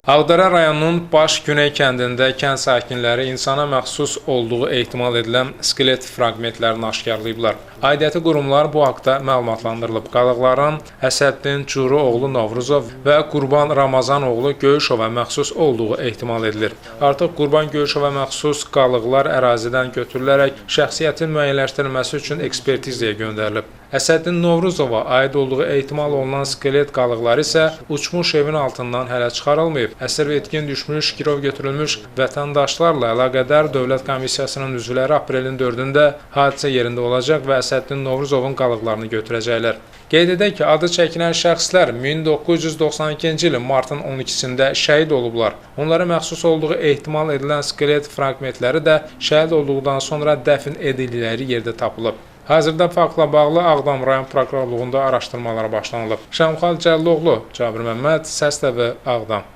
Ağdərə rayonunun Baş Güney kəndində kənd sakinləri insana məxsus olduğu ehtimal edilən skelet fraqmentlərini aşkarlayıblar. Aidiyyəti qurumlar bu haqda məlumatlandırılıb. Qalıqların Əsəddin Curu oğlu Novruzov və Qurban Ramazan oğlu Göyüşova məxsus olduğu ehtimal edilir. Artıq Qurban Göyüşova məxsus qalıqlar ərazidən götürülərək şəxsiyyətin müəyyənləşdirilməsi üçün ekspertizaya göndərilib. Əsəddin Novruzova aid olduğu ehtimal olunan skelet qalıqları isə uçmuş evin altından hələ çıxarılmayıb. Əsir və etkin düşmüş, girov götürülmüş vətəndaşlarla əlaqədar Dövlət Komissiyasının üzvləri aprelin 4-də hadisə yerində olacaq və Əsəddin Novruzovun qalıqlarını götürəcəklər. Qeyd edək ki, adı çəkilən şəxslər 1992-ci ilin martın 12-sində şəhid olublar. Onlara məxsus olduğu ehtimal edilən skelet fraqmentləri də şəhid olduqdan sonra dəfn edildikləri yerdə tapılıb. Hazırda faktla bağlı Ağdam rayon prokurorluğunda araşdırmalara başlanılıb. Şamxal Cəlloğlu, Cabir Məmməd, Səs TV, Ağdam.